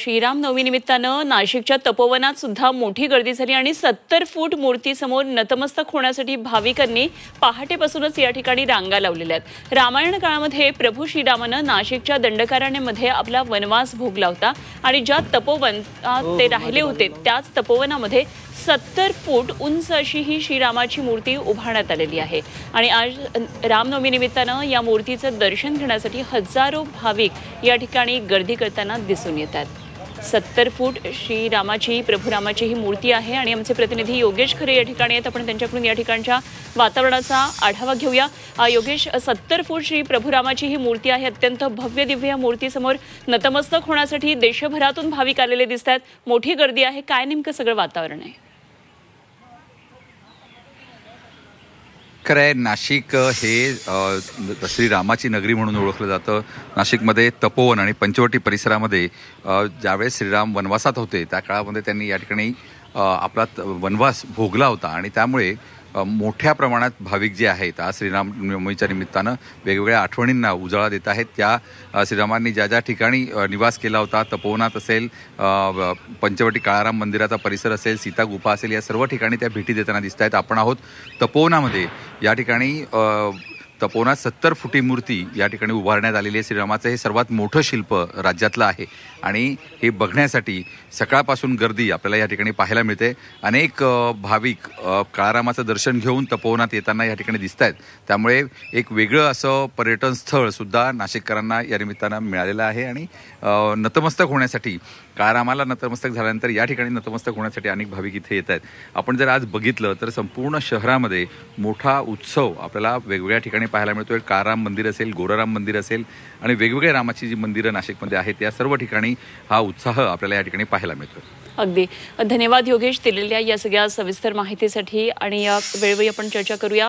श्रीरामनवमी निमित्तानं नाशिकच्या तपोवनात सुद्धा मोठी गर्दी झाली आणि 70 फूट मूर्तीसमोर नतमस्तक होण्यासाठी भाविकांनी पहाटेपासूनच या ठिकाणी रांगा लावलेल्या आहेत। रामायण काळामध्ये प्रभू श्रीरामानं नाशिकच्या दंडकारण्यामध्ये आपला वनवास भोगला होता आणि ज्या तपोवनात ते राहिले होते त्याच तपोवनामध्ये 70 फूट उंच अशी ही श्रीरामाची मूर्ती उभारण्यात आलेली आहे आणि आज रामनवमी निमित्तानं या मूर्तीचं दर्शन घेण्यासाठी हजारो भाविक या ठिकाणी गर्दी करताना दिसून येतात। 70 फूट श्रीरामाची प्रभू रामाची ही मूर्ती आहे आणि आमचे प्रतिनिधी योगेश खरे या ठिकाणी आहेत। आपण त्यांच्याकडून या ठिकाणच्या वातावरणाचा आढावा घेऊया। योगेश, 70 फूट श्री प्रभू रामाची ही मूर्ती आहे, अत्यंत भव्य दिव्य मूर्तीसमोर नतमस्तक होण्यासाठी देशभरातून भाविक आलेले दिसतात, मोठी गर्दी आहे, काय नेमकं सगळं वातावरण आहे? खरं आहे, नाशिक हे श्रीरामाची नगरी म्हणून ओळखलं जातं। नाशिकमध्ये तपोवन आणि पंचवटी परिसरामध्ये ज्यावेळेस श्रीराम वनवासात होते त्या काळामध्ये त्यांनी या ठिकाणी आपला वनवास भोगला होता आणि त्यामुळे मोठ्या प्रमाणात भाविक जे आहेत आज श्रीरामनवमीच्या निमित्तानं वेगवेगळ्या आठवणींना उजाळा देत आहेत। त्या श्रीरामांनी ज्या ज्या ठिकाणी निवास केला होता, तपोवनात असेल, पंचवटी काळाराम मंदिराचा परिसर असेल, सीता गुफा असेल, या सर्व ठिकाणी त्या भेटी देताना दिसत आहेत। आपण आहोत तपोवनामध्ये। या ठिकाणी तपोवनात 70 फुटी मूर्ती या ठिकाणी उभारण्यात आलेली आहे। श्रीरामाचं हे सर्वात मोठं शिल्प राज्यातलं आहे आणि हे बघण्यासाठी सकाळपासून गर्दी आपल्याला या ठिकाणी पाहायला मिळते। अनेक भाविक काळारामाचं दर्शन घेऊन तपोवनात येताना या ठिकाणी दिसत आहेत, त्यामुळे एक वेगळं असं पर्यटन स्थळ सुद्धा नाशिककरांना या निमित्तानं मिळालेलं आहे आणि नतमस्तक होण्यासाठी, काळारामाला नतमस्तक झाल्यानंतर या ठिकाणी नतमस्तक होण्यासाठी अनेक भाविक इथे येत आहेत। आपण जर आज बघितलं तर संपूर्ण शहरामध्ये मोठा उत्सव आपल्याला वेगवेगळ्या ठिकाणी पाहायला मिळतोय। काळाराम मंदिर असेल, गोराराम मंदिर असेल आणि वेगवेगळे रामाची जी मंदिरं नाशिकमध्ये आहेत या सर्व ठिकाणी हा उत्साह आपल्याला या ठिकाणी पाहायला मिळतो। अगदी धन्यवाद योगेश दिलेल्या या सगळ्या सविस्तर माहितीसाठी आणि या वेळोवेळी आपण चर्चा करूया।